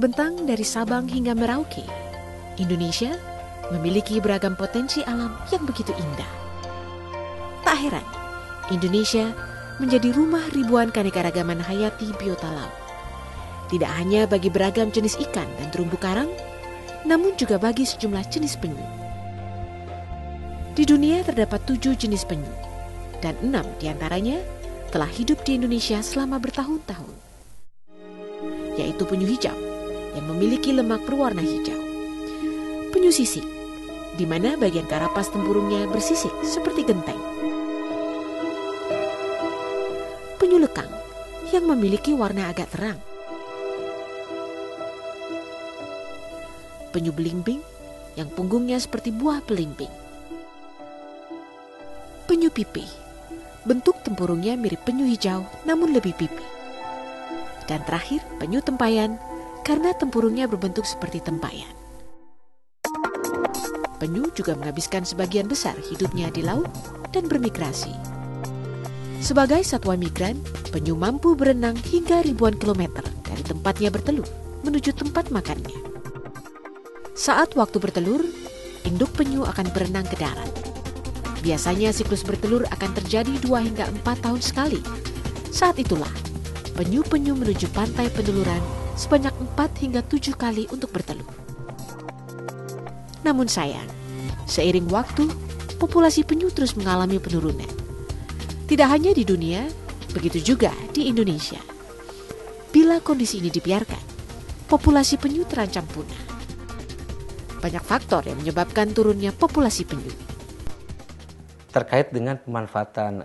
Terbentang dari Sabang hingga Merauke, Indonesia memiliki beragam potensi alam yang begitu indah. Tak heran, Indonesia menjadi rumah ribuan keanekaragaman hayati biota laut. Tidak hanya bagi beragam jenis ikan dan terumbu karang, namun juga bagi sejumlah jenis penyu. Di dunia terdapat 7 jenis penyu, dan 6 diantaranya telah hidup di Indonesia selama bertahun-tahun, yaitu penyu hijau yang memiliki lemak berwarna hijau, penyu sisik, di mana bagian karapas tempurungnya bersisik seperti genteng, penyu lekang yang memiliki warna agak terang, penyu belimbing yang punggungnya seperti buah belimbing, penyu pipih, bentuk tempurungnya mirip penyu hijau namun lebih pipih, dan terakhir penyu tempayan karena tempurungnya berbentuk seperti tempayan. Penyu juga menghabiskan sebagian besar hidupnya di laut dan bermigrasi. Sebagai satwa migran, penyu mampu berenang hingga ribuan kilometer dari tempatnya bertelur menuju tempat makannya. Saat waktu bertelur, induk penyu akan berenang ke darat. Biasanya siklus bertelur akan terjadi 2 hingga 4 tahun sekali. Saat itulah, penyu-penyu menuju pantai penyeluran sebanyak 4 hingga 7 kali untuk bertelur. Namun sayang, seiring waktu, populasi penyu terus mengalami penurunan. Tidak hanya di dunia, begitu juga di Indonesia. Bila kondisi ini dibiarkan, populasi penyu terancam punah. Banyak faktor yang menyebabkan turunnya populasi penyu. Terkait dengan pemanfaatan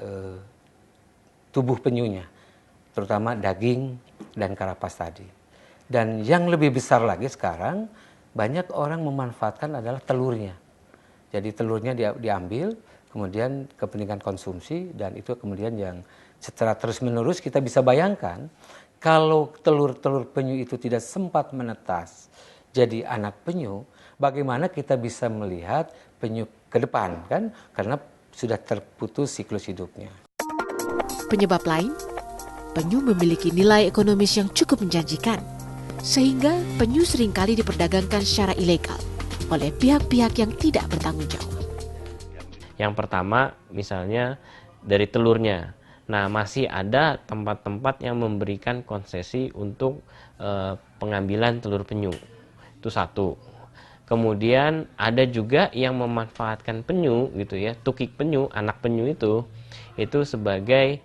tubuh penyunya, terutama daging dan karapas tadi. Dan yang lebih besar lagi sekarang, banyak orang memanfaatkan adalah telurnya. Jadi telurnya diambil, kemudian kepentingan konsumsi, dan itu kemudian yang secara terus-menerus kita bisa bayangkan, kalau telur-telur penyu itu tidak sempat menetas jadi anak penyu, bagaimana kita bisa melihat penyu ke depan, kan? Karena sudah terputus siklus hidupnya. Penyebab lain, penyu memiliki nilai ekonomis yang cukup menjanjikan, sehingga penyu seringkali diperdagangkan secara ilegal oleh pihak-pihak yang tidak bertanggung jawab. Yang pertama, misalnya dari telurnya. Nah, masih ada tempat-tempat yang memberikan konsesi untuk pengambilan telur penyu. Itu satu. Kemudian ada juga yang memanfaatkan penyu gitu ya, tukik penyu, anak penyu itu sebagai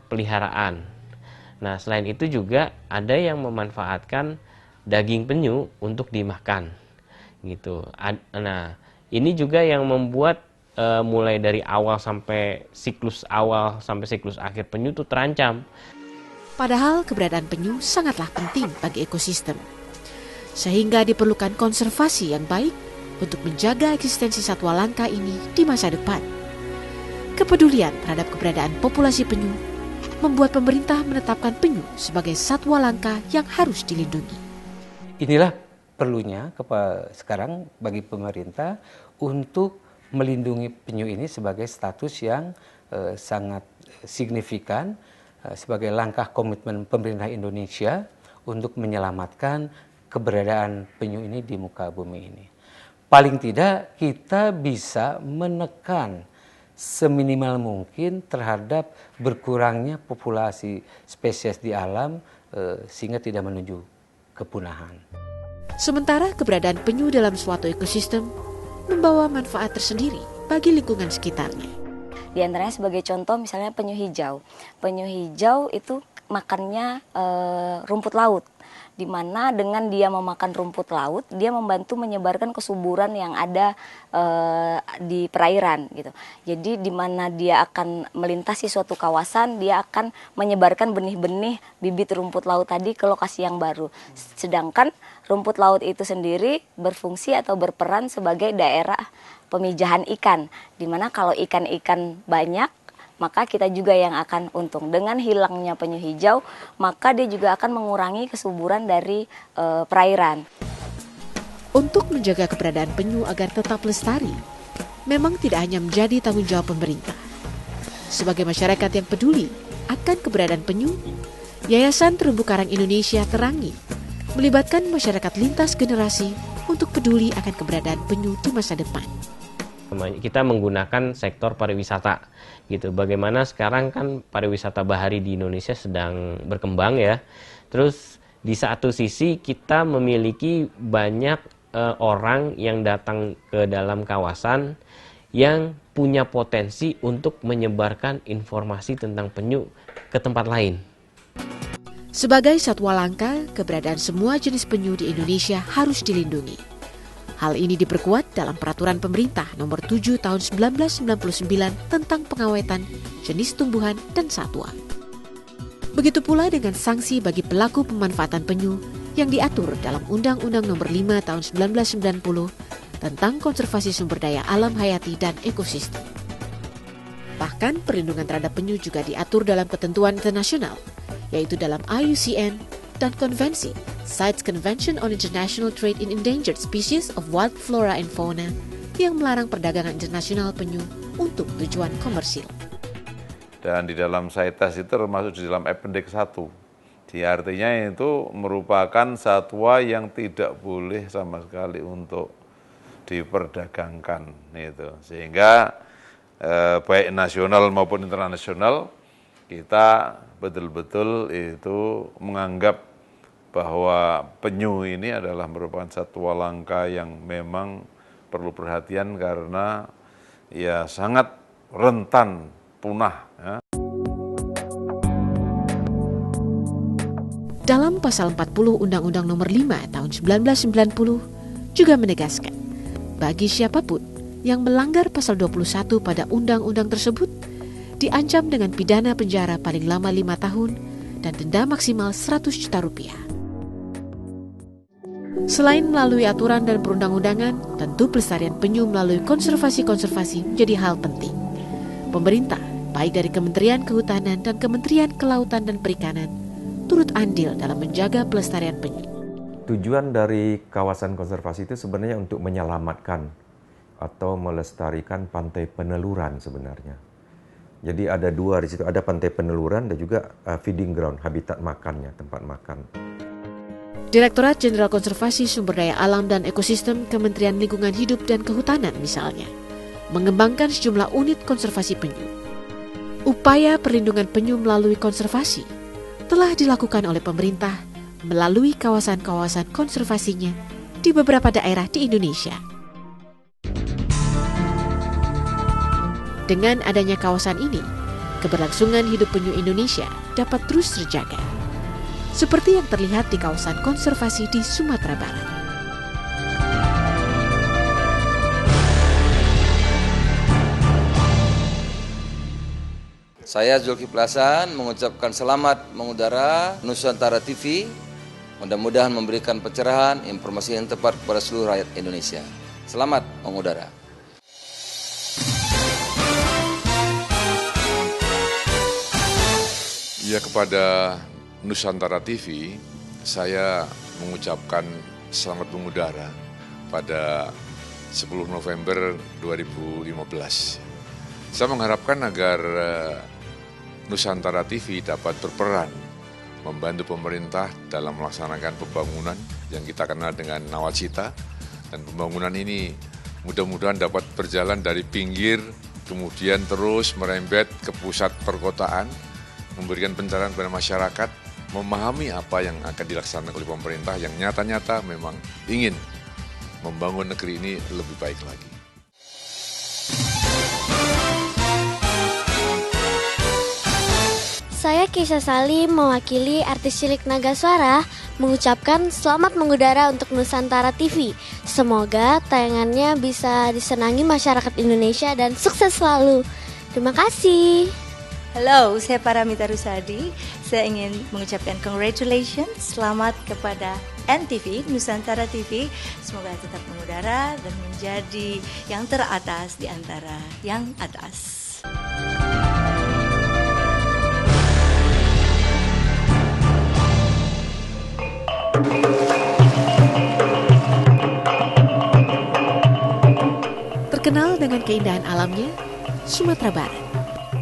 peliharaan. Nah, selain itu juga ada yang memanfaatkan daging penyu untuk dimakan gitu. Nah, ini juga yang membuat mulai dari awal sampai siklus akhir penyu itu terancam. Padahal keberadaan penyu sangatlah penting bagi ekosistem, sehingga diperlukan konservasi yang baik untuk menjaga eksistensi satwa langka ini di masa depan. Kepedulian terhadap keberadaan populasi penyu membuat pemerintah menetapkan penyu sebagai satwa langka yang harus dilindungi. Inilah perlunya sekarang bagi pemerintah untuk melindungi penyu ini sebagai status yang sangat signifikan, sebagai langkah komitmen pemerintah Indonesia untuk menyelamatkan keberadaan penyu ini di muka bumi ini. Paling tidak kita bisa menekan seminimal mungkin terhadap berkurangnya populasi spesies di alam sehingga tidak menuju kepunahan. Sementara keberadaan penyu dalam suatu ekosistem membawa manfaat tersendiri bagi lingkungan sekitarnya. Di antaranya sebagai contoh misalnya penyu hijau. Penyu hijau itu makannya rumput laut, di mana dengan dia memakan rumput laut, dia membantu menyebarkan kesuburan yang ada di perairan gitu. Jadi di mana dia akan melintasi suatu kawasan, dia akan menyebarkan benih-benih bibit rumput laut tadi ke lokasi yang baru. Sedangkan rumput laut itu sendiri berfungsi atau berperan sebagai daerah pemijahan ikan, di mana kalau ikan-ikan banyak, maka kita juga yang akan untung. Dengan hilangnya penyu hijau, maka dia juga akan mengurangi kesuburan dari perairan. Untuk menjaga keberadaan penyu agar tetap lestari, memang tidak hanya menjadi tanggung jawab pemerintah. Sebagai masyarakat yang peduli akan keberadaan penyu, Yayasan Terumbu Karang Indonesia Terangi melibatkan masyarakat lintas generasi untuk peduli akan keberadaan penyu di masa depan. Kita menggunakan sektor pariwisata gitu. Bagaimana sekarang kan pariwisata bahari di Indonesia sedang berkembang ya. Terus di satu sisi kita memiliki banyak orang yang datang ke dalam kawasan yang punya potensi untuk menyebarkan informasi tentang penyu ke tempat lain. Sebagai satwa langka, keberadaan semua jenis penyu di Indonesia harus dilindungi. Hal ini diperkuat dalam Peraturan Pemerintah Nomor 7 Tahun 1999 tentang pengawetan jenis tumbuhan dan satwa. Begitu pula dengan sanksi bagi pelaku pemanfaatan penyu yang diatur dalam Undang-Undang Nomor 5 Tahun 1990 tentang konservasi sumber daya alam hayati dan ekosistem. Bahkan perlindungan terhadap penyu juga diatur dalam ketentuan internasional, yaitu dalam IUCN dan Konvensi CITES Convention on International Trade in Endangered Species of Wild Flora and Fauna yang melarang perdagangan internasional penyu untuk tujuan komersil. Dan di dalam CITES itu termasuk di dalam Appendix 1. Artinya itu merupakan satwa yang tidak boleh sama sekali untuk diperdagangkan. Sehingga baik nasional maupun internasional kita betul-betul itu menganggap bahwa penyu ini adalah merupakan satwa langka yang memang perlu perhatian karena ya sangat rentan punah. Ya. Dalam pasal 40 Undang-Undang Nomor 5 Tahun 1990 juga menegaskan, bagi siapapun yang melanggar pasal 21 pada undang-undang tersebut diancam dengan pidana penjara paling lama 5 tahun dan denda maksimal 100 juta rupiah. Selain melalui aturan dan perundang-undangan, tentu pelestarian penyu melalui konservasi-konservasi menjadi hal penting. Pemerintah, baik dari Kementerian Kehutanan dan Kementerian Kelautan dan Perikanan, turut andil dalam menjaga pelestarian penyu. Tujuan dari kawasan konservasi itu sebenarnya untuk menyelamatkan atau melestarikan pantai peneluran sebenarnya. Jadi ada dua di situ, ada pantai peneluran dan juga feeding ground, habitat makannya, tempat makan. Direktorat Jenderal Konservasi Sumber Daya Alam dan Ekosistem Kementerian Lingkungan Hidup dan Kehutanan misalnya, mengembangkan sejumlah unit konservasi penyu. Upaya perlindungan penyu melalui konservasi telah dilakukan oleh pemerintah melalui kawasan-kawasan konservasinya di beberapa daerah di Indonesia. Dengan adanya kawasan ini, keberlangsungan hidup penyu Indonesia dapat terus terjaga, seperti yang terlihat di kawasan konservasi di Sumatera Barat. Saya Zulkifli Hasan mengucapkan selamat mengudara Nusantara TV. Mudah-mudahan memberikan pencerahan, informasi yang tepat kepada seluruh rakyat Indonesia. Selamat mengudara. Ya, kepada Nusantara TV, saya mengucapkan selamat mengudara pada 10 November 2015. Saya mengharapkan agar Nusantara TV dapat berperan membantu pemerintah dalam melaksanakan pembangunan yang kita kenal dengan nawacita, dan pembangunan ini mudah-mudahan dapat berjalan dari pinggir kemudian terus merembet ke pusat perkotaan, memberikan pencerahan kepada masyarakat, memahami apa yang akan dilaksanakan oleh pemerintah yang nyata-nyata memang ingin membangun negeri ini lebih baik lagi. Saya Kisah Salim mewakili artis cilik Naga Suara mengucapkan selamat mengudara untuk Nusantara TV. Semoga tayangannya bisa disenangi masyarakat Indonesia dan sukses selalu. Terima kasih. Halo, saya Paramita Rusadi. Saya ingin mengucapkan congratulations, selamat kepada NTV, Nusantara TV. Semoga tetap mengudara dan menjadi yang teratas di antara yang atas. Terkenal dengan keindahan alamnya, Sumatera Barat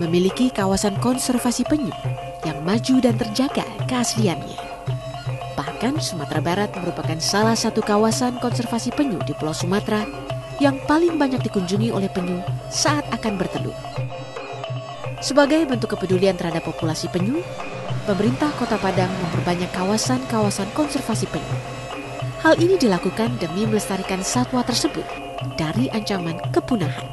memiliki kawasan konservasi penyu yang maju dan terjaga keasliannya. Bahkan Sumatera Barat merupakan salah satu kawasan konservasi penyu di Pulau Sumatera yang paling banyak dikunjungi oleh penyu saat akan bertelur. Sebagai bentuk kepedulian terhadap populasi penyu, pemerintah Kota Padang memperbanyak kawasan-kawasan konservasi penyu. Hal ini dilakukan demi melestarikan satwa tersebut dari ancaman kepunahan.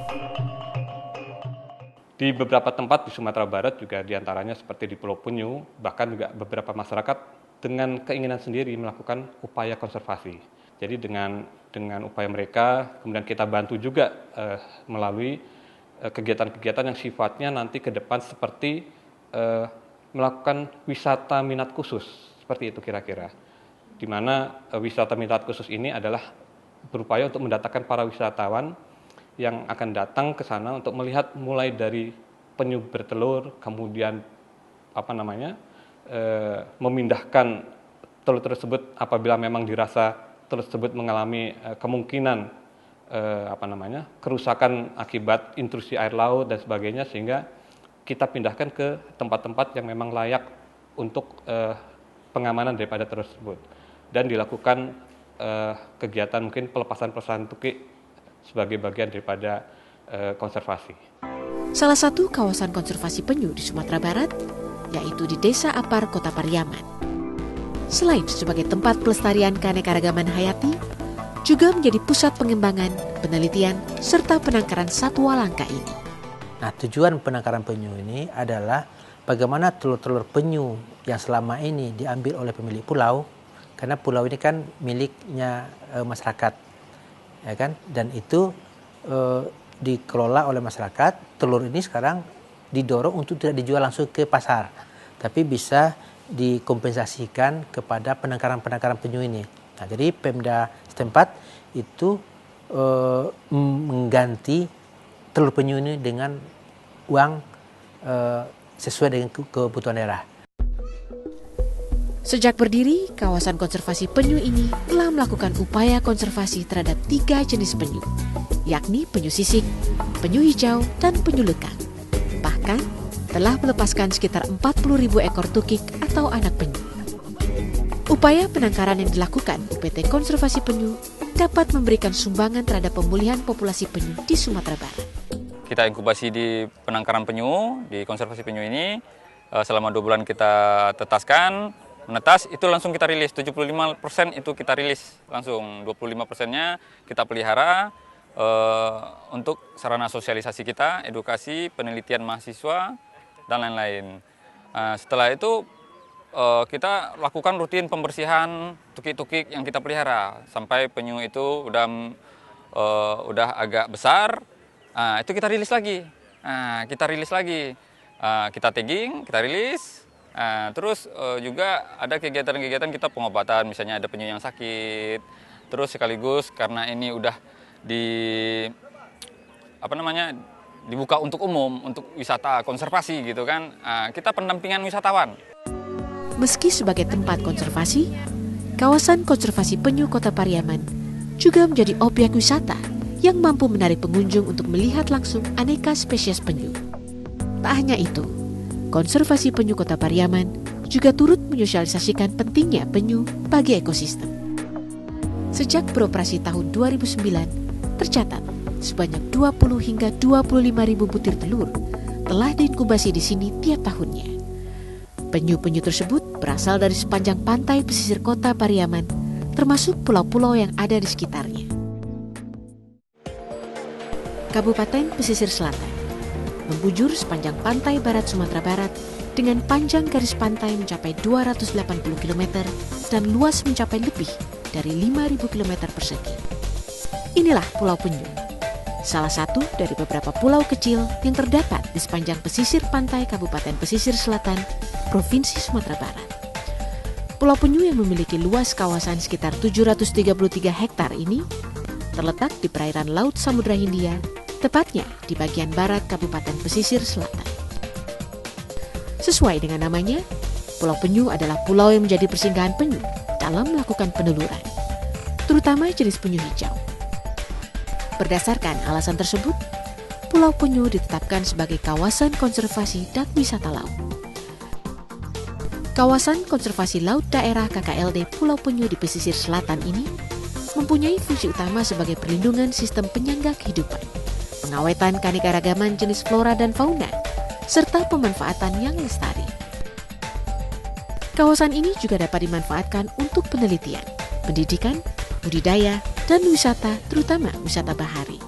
Di beberapa tempat di Sumatera Barat juga diantaranya seperti di Pulau Penyu, bahkan juga beberapa masyarakat dengan keinginan sendiri melakukan upaya konservasi. Jadi dengan upaya mereka, kemudian kita bantu juga melalui kegiatan-kegiatan yang sifatnya nanti ke depan seperti melakukan wisata minat khusus, seperti itu kira-kira. Di mana wisata minat khusus ini adalah berupaya untuk mendatangkan para wisatawan yang akan datang ke sana untuk melihat mulai dari penyu bertelur, kemudian memindahkan telur tersebut apabila memang dirasa telur tersebut mengalami kemungkinan kerusakan akibat intrusi air laut dan sebagainya, sehingga kita pindahkan ke tempat-tempat yang memang layak untuk pengamanan daripada telur tersebut, dan dilakukan kegiatan mungkin pelepasan tukik sebagai bagian daripada konservasi. Salah satu kawasan konservasi penyu di Sumatera Barat yaitu di Desa Apar, Kota Pariaman. Selain sebagai tempat pelestarian keanekaragaman hayati, juga menjadi pusat pengembangan, penelitian, serta penangkaran satwa langka ini. Nah, tujuan penangkaran penyu ini adalah bagaimana telur-telur penyu yang selama ini diambil oleh pemilik pulau, karena pulau ini kan miliknya masyarakat, ya kan? Dan itu dikelola oleh masyarakat. Telur ini sekarang didorong untuk tidak dijual langsung ke pasar, tapi bisa dikompensasikan kepada penangkaran penyu ini. Nah, jadi Pemda setempat itu mengganti telur penyu ini dengan uang sesuai dengan kebutuhan daerah. Sejak berdiri, kawasan konservasi penyu ini telah melakukan upaya konservasi terhadap 3 jenis penyu, yakni penyu sisik, penyu hijau, dan penyu lekang. Bahkan telah melepaskan sekitar 40.000 ekor tukik atau anak penyu. Upaya penangkaran yang dilakukan PT Konservasi Penyu dapat memberikan sumbangan terhadap pemulihan populasi penyu di Sumatera Barat. Kita inkubasi di penangkaran penyu, di konservasi penyu ini, selama 2 bulan kita tetaskan, menetas, itu langsung kita rilis, 75% itu kita rilis langsung, 25%-nya kita pelihara untuk sarana sosialisasi kita, edukasi, penelitian mahasiswa, dan lain-lain. Setelah itu kita lakukan rutin pembersihan tukik-tukik yang kita pelihara sampai penyu itu udah agak besar. Itu kita rilis lagi. Kita tagging, kita rilis. Terus juga ada kegiatan-kegiatan kita pengobatan, misalnya ada penyu yang sakit. Terus sekaligus karena ini udah dibuka untuk umum, untuk wisata konservasi gitu kan. Kita pendampingan wisatawan. Meski sebagai tempat konservasi, kawasan konservasi penyu Kota Pariaman juga menjadi objek wisata yang mampu menarik pengunjung untuk melihat langsung aneka spesies penyu. Tak hanya itu, konservasi penyu Kota Pariaman juga turut menyosialisasikan pentingnya penyu bagi ekosistem. Sejak beroperasi tahun 2009, tercatat sebanyak 20 hingga 25.000 butir telur telah diinkubasi di sini tiap tahunnya. Penyu-penyu tersebut berasal dari sepanjang pantai pesisir Kota Pariaman, termasuk pulau-pulau yang ada di sekitarnya. Kabupaten Pesisir Selatan membujur sepanjang pantai barat Sumatera Barat dengan panjang garis pantai mencapai 280 km dan luas mencapai lebih dari 5.000 km persegi. Inilah Pulau Penyu, salah satu dari beberapa pulau kecil yang terdapat di sepanjang pesisir pantai Kabupaten Pesisir Selatan, Provinsi Sumatera Barat. Pulau Penyu yang memiliki luas kawasan sekitar 733 hektar ini terletak di perairan Laut Samudra Hindia, tepatnya di bagian barat Kabupaten Pesisir Selatan. Sesuai dengan namanya, Pulau Penyu adalah pulau yang menjadi persinggahan penyu dalam melakukan peneluran, terutama jenis penyu hijau. Berdasarkan alasan tersebut, Pulau Penyu ditetapkan sebagai kawasan konservasi dan wisata laut. Kawasan Konservasi Laut Daerah KKLD Pulau Penyu di pesisir selatan ini mempunyai fungsi utama sebagai perlindungan sistem penyangga kehidupan, pengawetan keanekaragaman jenis flora dan fauna, serta pemanfaatan yang lestari. Kawasan ini juga dapat dimanfaatkan untuk penelitian, pendidikan, budidaya, dan wisata, terutama wisata bahari.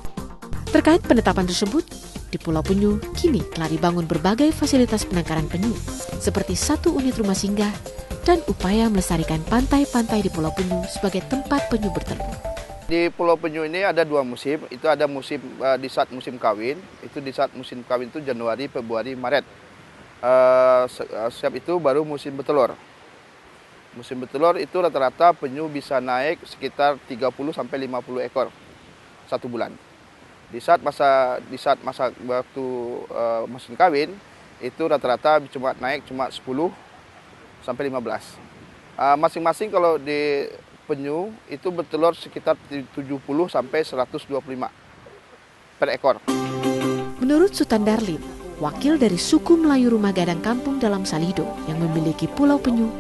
Terkait penetapan tersebut, di Pulau Penyu kini telah dibangun berbagai fasilitas penangkaran penyu, seperti 1 unit rumah singgah dan upaya melestarikan pantai-pantai di Pulau Penyu sebagai tempat penyu bertelur. Di Pulau Penyu ini ada 2 musim, itu ada musim di saat musim kawin, itu di saat musim kawin itu Januari, Februari, Maret. Siap itu baru musim bertelur. Musim bertelur itu rata-rata penyu bisa naik sekitar 30-50 ekor 1 bulan. Di saat masa waktu musim kawin itu rata-rata cuma naik 10 sampai 15. Masing-masing kalau di penyu itu bertelur sekitar 70 sampai 125 per ekor. Menurut Sutan Darlin, wakil dari suku Melayu Rumah Gadang Kampung dalam Salido yang memiliki Pulau Penyu,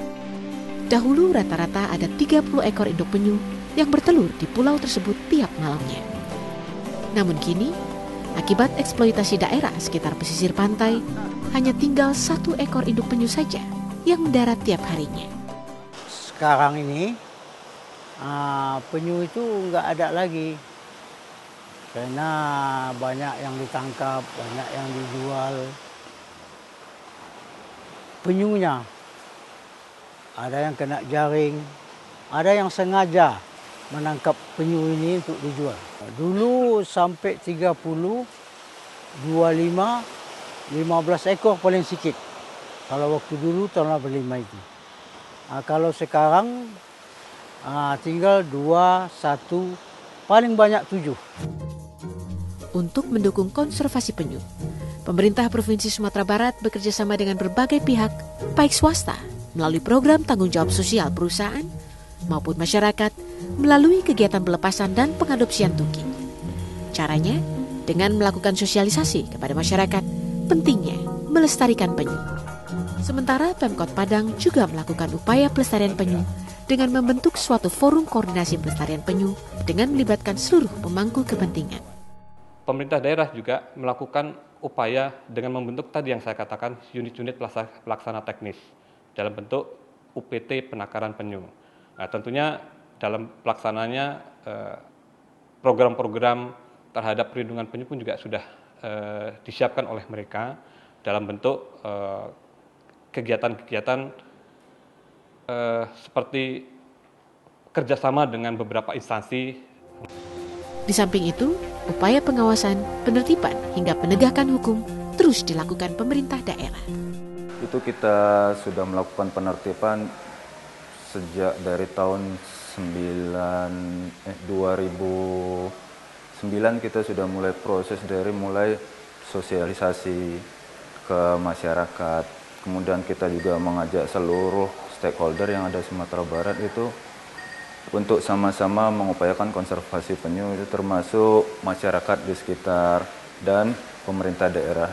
dahulu rata-rata ada 30 ekor induk penyu yang bertelur di pulau tersebut tiap malamnya. Namun kini, akibat eksploitasi daerah sekitar pesisir pantai, hanya tinggal 1 ekor induk penyu saja yang mendarat tiap harinya. Sekarang ini, penyu itu nggak ada lagi. Karena banyak yang ditangkap, banyak yang dijual. Penyunya, ada yang kena jaring, ada yang sengaja menangkap penyu ini untuk dijual. Dulu sampai 30, 25, 15 ekor paling sedikit. Kalau waktu dulu tahun 85 itu. Kalau sekarang tinggal 2, 1, paling banyak 7. Untuk mendukung konservasi penyu, pemerintah Provinsi Sumatera Barat bekerjasama dengan berbagai pihak, baik swasta, melalui program tanggung jawab sosial perusahaan, maupun masyarakat melalui kegiatan pelepasan dan pengadopsian tuki. Caranya dengan melakukan sosialisasi kepada masyarakat pentingnya melestarikan penyu. Sementara Pemkot Padang juga melakukan upaya pelestarian penyu dengan membentuk suatu forum koordinasi pelestarian penyu dengan melibatkan seluruh pemangku kepentingan. Pemerintah daerah juga melakukan upaya dengan membentuk tadi yang saya katakan unit-unit pelaksana teknis dalam bentuk UPT penangkaran penyu. Nah, tentunya dalam pelaksananya program-program terhadap perlindungan penyu pun juga sudah disiapkan oleh mereka dalam bentuk kegiatan-kegiatan seperti kerjasama dengan beberapa instansi. Di samping itu, upaya pengawasan, penertiban hingga penegakan hukum terus dilakukan pemerintah daerah. Itu kita sudah melakukan penertiban sejak dari tahun 2009 kita sudah mulai proses dari mulai sosialisasi ke masyarakat. Kemudian kita juga mengajak seluruh stakeholder yang ada di Sumatera Barat itu untuk sama-sama mengupayakan konservasi penyu, itu termasuk masyarakat di sekitar dan pemerintah daerah.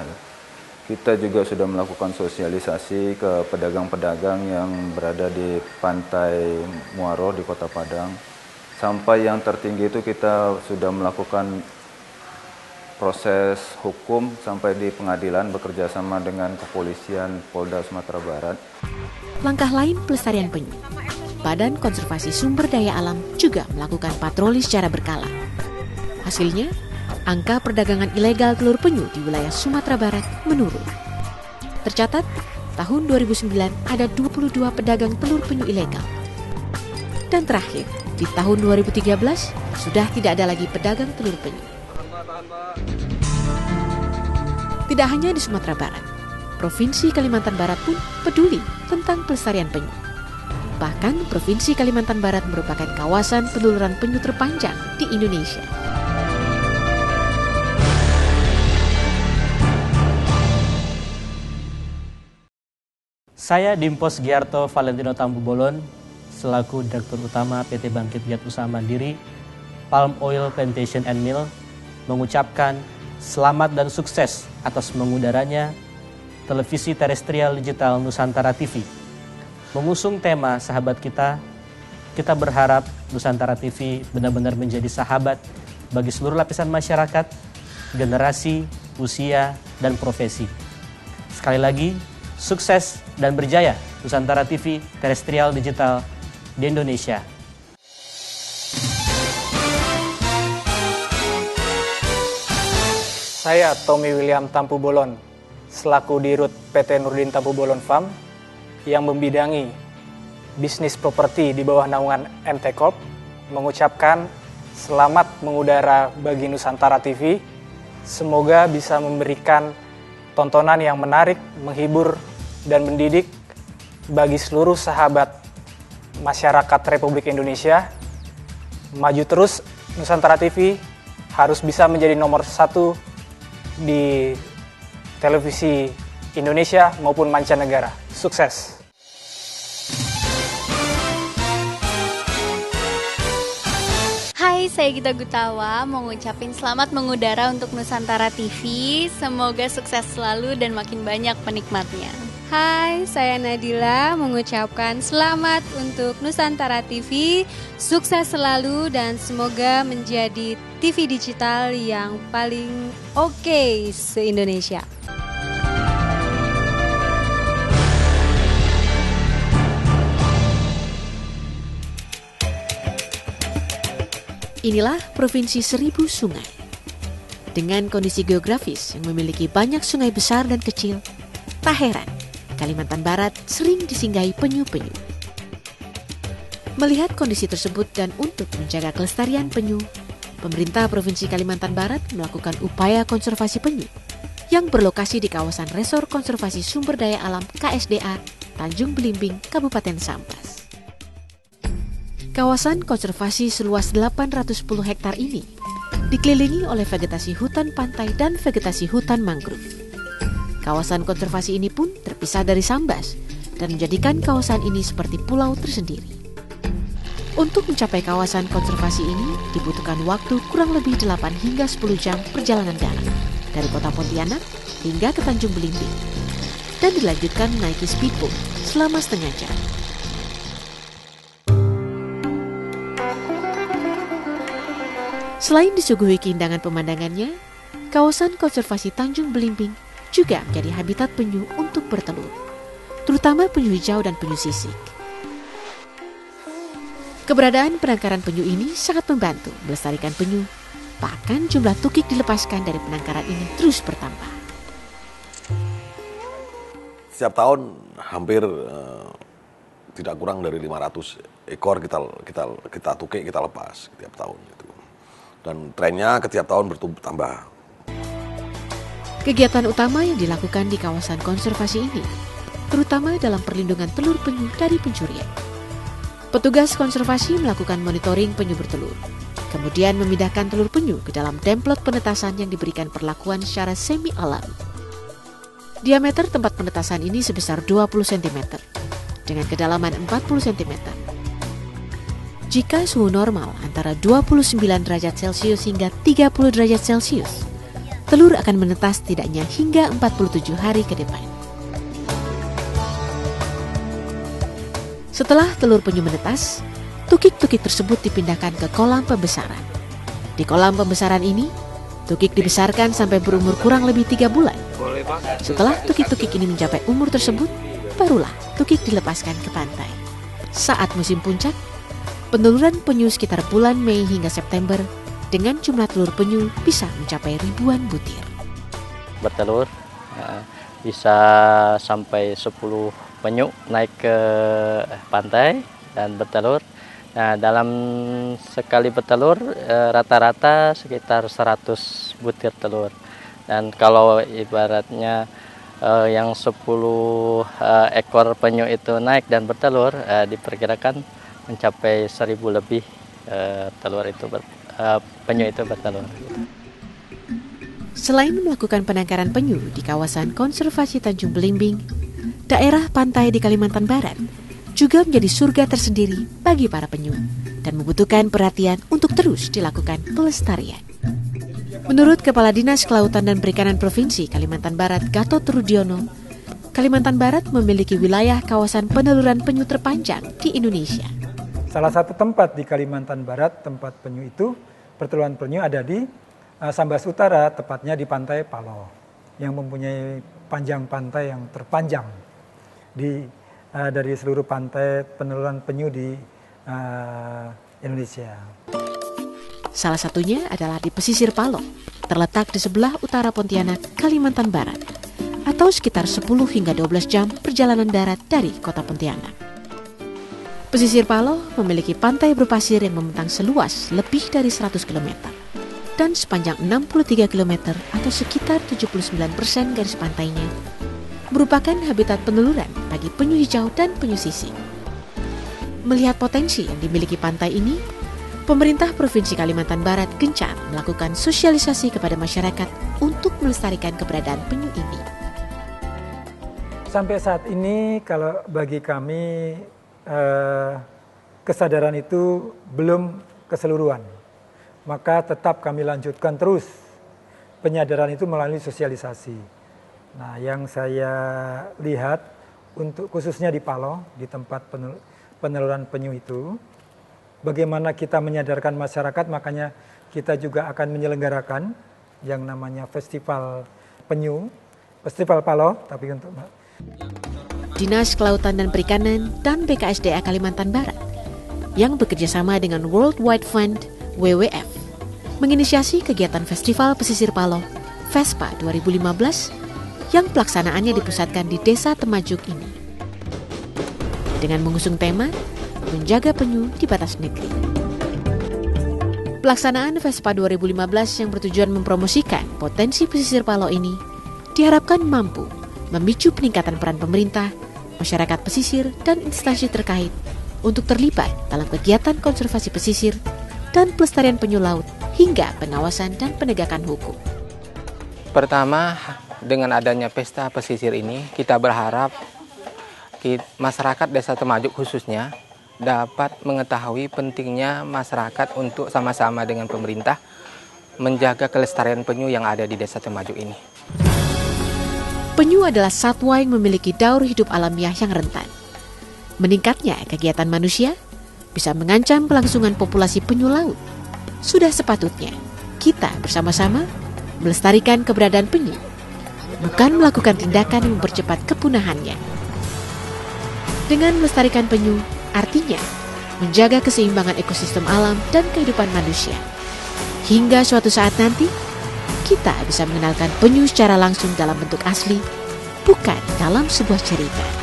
Kita juga sudah melakukan sosialisasi ke pedagang-pedagang yang berada di pantai Muaro di Kota Padang. Sampai yang tertinggi itu kita sudah melakukan proses hukum sampai di pengadilan bekerja sama dengan kepolisian Polda Sumatera Barat. Langkah lain pelestarian penyu. Badan Konservasi Sumber Daya Alam juga melakukan patroli secara berkala. Hasilnya, angka perdagangan ilegal telur penyu di wilayah Sumatera Barat menurun. Tercatat, tahun 2009 ada 22 pedagang telur penyu ilegal. Dan terakhir, di tahun 2013 sudah tidak ada lagi pedagang telur penyu. Tidak hanya di Sumatera Barat, Provinsi Kalimantan Barat pun peduli tentang pelestarian penyu. Bahkan Provinsi Kalimantan Barat merupakan kawasan penuluran penyu terpanjang di Indonesia. Saya Dimpos Giarto Valentino Tambubolon, selaku Direktur Utama PT Bangkit Biak Usaha Mandiri, Palm Oil Plantation and Mill, mengucapkan selamat dan sukses atas mengudaranya Televisi Terestrial Digital Nusantara TV Mengusung tema Sahabat Kita berharap Nusantara TV benar-benar menjadi sahabat bagi seluruh lapisan masyarakat, generasi, usia, dan profesi. Sekali lagi, sukses dan berjaya Nusantara TV terestrial digital di Indonesia. Saya Tommy William Tampu Bolon, selaku Dirut PT Nurdin Tampu Bolon Farm yang membidangi bisnis properti di bawah naungan MT Corp, mengucapkan selamat mengudara bagi Nusantara TV. Semoga bisa memberikan tontonan yang menarik, menghibur, dan mendidik bagi seluruh sahabat masyarakat Republik Indonesia. Maju terus, Nusantara TV harus bisa menjadi nomor 1 di televisi Indonesia maupun mancanegara. Sukses! Hai, saya Gita Gutawa, mau ngucapin selamat mengudara untuk Nusantara TV. Semoga sukses selalu dan makin banyak penikmatnya. Hai, saya Nadila mengucapkan selamat untuk Nusantara TV. Sukses selalu dan semoga menjadi TV digital yang paling oke se-Indonesia. Inilah Provinsi Seribu Sungai. Dengan kondisi geografis yang memiliki banyak sungai besar dan kecil, tak heran Kalimantan Barat sering disinggahi penyu-penyu. Melihat kondisi tersebut dan untuk menjaga kelestarian penyu, pemerintah Provinsi Kalimantan Barat melakukan upaya konservasi penyu yang berlokasi di kawasan Resor Konservasi Sumber Daya Alam KSDA Tanjung Belimbing, Kabupaten Sambas. Kawasan konservasi seluas 810 hektar ini dikelilingi oleh vegetasi hutan pantai dan vegetasi hutan mangrove. Kawasan konservasi ini pun terpisah dari Sambas dan menjadikan kawasan ini seperti pulau tersendiri. Untuk mencapai kawasan konservasi ini dibutuhkan waktu kurang lebih 8 hingga 10 jam perjalanan darat dari kota Pontianak hingga ke Tanjung Belimbing dan dilanjutkan menaiki speedboat selama setengah jam. Selain disuguhi keindahan pemandangannya, kawasan konservasi Tanjung Belimbing juga menjadi habitat penyu untuk bertelur, terutama penyu hijau dan penyu sisik. Keberadaan penangkaran penyu ini sangat membantu melestarikan penyu, bahkan jumlah tukik dilepaskan dari penangkaran ini terus bertambah. Setiap tahun hampir tidak kurang dari 500 ekor kita tukik, kita lepas setiap tahun. Dan trennya setiap tahun bertambah. Kegiatan utama yang dilakukan di kawasan konservasi ini, terutama dalam perlindungan telur penyu dari pencurian. Petugas konservasi melakukan monitoring penyu bertelur, kemudian memindahkan telur penyu ke dalam templot penetasan yang diberikan perlakuan secara semi alami. Diameter tempat penetasan ini sebesar 20 cm, dengan kedalaman 40 cm. Jika suhu normal antara 29 derajat Celcius hingga 30 derajat Celcius, telur akan menetas tidaknya hingga 47 hari ke depan. Setelah telur penyu menetas, tukik-tukik tersebut dipindahkan ke kolam pembesaran. Di kolam pembesaran ini, tukik dibesarkan sampai berumur kurang lebih 3 bulan. Setelah tukik-tukik ini mencapai umur tersebut, barulah tukik dilepaskan ke pantai. Saat musim puncak, peneluran penyu sekitar bulan Mei hingga September dengan jumlah telur penyu bisa mencapai ribuan butir. Bertelur bisa sampai 10 penyu naik ke pantai dan bertelur. Nah, dalam sekali bertelur rata-rata sekitar 100 butir telur. Dan kalau ibaratnya yang 10 ekor penyu itu naik dan bertelur, diperkirakan mencapai 1000 lebih telur itu penyu itu bertelur. Selain melakukan penangkaran penyu di kawasan konservasi Tanjung Belimbing, daerah pantai di Kalimantan Barat juga menjadi surga tersendiri bagi para penyu dan membutuhkan perhatian untuk terus dilakukan pelestarian. Menurut Kepala Dinas Kelautan dan Perikanan Provinsi Kalimantan Barat, Gatot Rudiono, Kalimantan Barat memiliki wilayah kawasan peneluran penyu terpanjang di Indonesia. Salah satu tempat di Kalimantan Barat, tempat penyu itu, perteluran penyu ada di Sambas Utara, tepatnya di Pantai Paloh, yang mempunyai panjang pantai yang terpanjang dari seluruh pantai peneluran penyu di Indonesia. Salah satunya adalah di pesisir Paloh, terletak di sebelah utara Pontianak, Kalimantan Barat, atau sekitar 10 hingga 12 jam perjalanan darat dari kota Pontianak. Pesisir Paloh memiliki pantai berpasir yang membentang seluas lebih dari 100 km dan sepanjang 63 km atau sekitar 79% garis pantainya merupakan habitat peneluran bagi penyu hijau dan penyu sisik. Melihat potensi yang dimiliki pantai ini, pemerintah Provinsi Kalimantan Barat gencar melakukan sosialisasi kepada masyarakat untuk melestarikan keberadaan penyu ini. Sampai saat ini kalau bagi kami kesadaran itu belum keseluruhan. Maka tetap kami lanjutkan terus penyadaran itu melalui sosialisasi. Nah, yang saya lihat untuk khususnya di Paloh, di tempat peneluran penyu itu, bagaimana kita menyadarkan masyarakat, makanya kita juga akan menyelenggarakan yang namanya Festival Penyu, Festival Paloh, tapi untuk Dinas Kelautan dan Perikanan dan BKSDA Kalimantan Barat yang bekerjasama dengan World Wide Fund WWF menginisiasi kegiatan Festival Pesisir Paloh FESPA 2015 yang pelaksanaannya dipusatkan di Desa Temajuk ini dengan mengusung tema Menjaga Penyu di Batas Negeri. Pelaksanaan FESPA 2015 yang bertujuan mempromosikan potensi pesisir Paloh ini diharapkan mampu memicu peningkatan peran pemerintah, masyarakat pesisir, dan instansi terkait untuk terlibat dalam kegiatan konservasi pesisir dan pelestarian penyu laut hingga pengawasan dan penegakan hukum. Pertama, dengan adanya pesta pesisir ini, kita berharap masyarakat Desa Temajuk khususnya dapat mengetahui pentingnya masyarakat untuk sama-sama dengan pemerintah menjaga kelestarian penyu yang ada di Desa Temajuk ini. Penyu adalah satwa yang memiliki daur hidup alamiah yang rentan. Meningkatnya kegiatan manusia bisa mengancam kelangsungan populasi penyu laut. Sudah sepatutnya kita bersama-sama melestarikan keberadaan penyu, bukan melakukan tindakan yang mempercepat kepunahannya. Dengan melestarikan penyu, artinya menjaga keseimbangan ekosistem alam dan kehidupan manusia. Hingga suatu saat nanti, kita bisa mengenalkan penyu secara langsung dalam bentuk asli, bukan dalam sebuah cerita.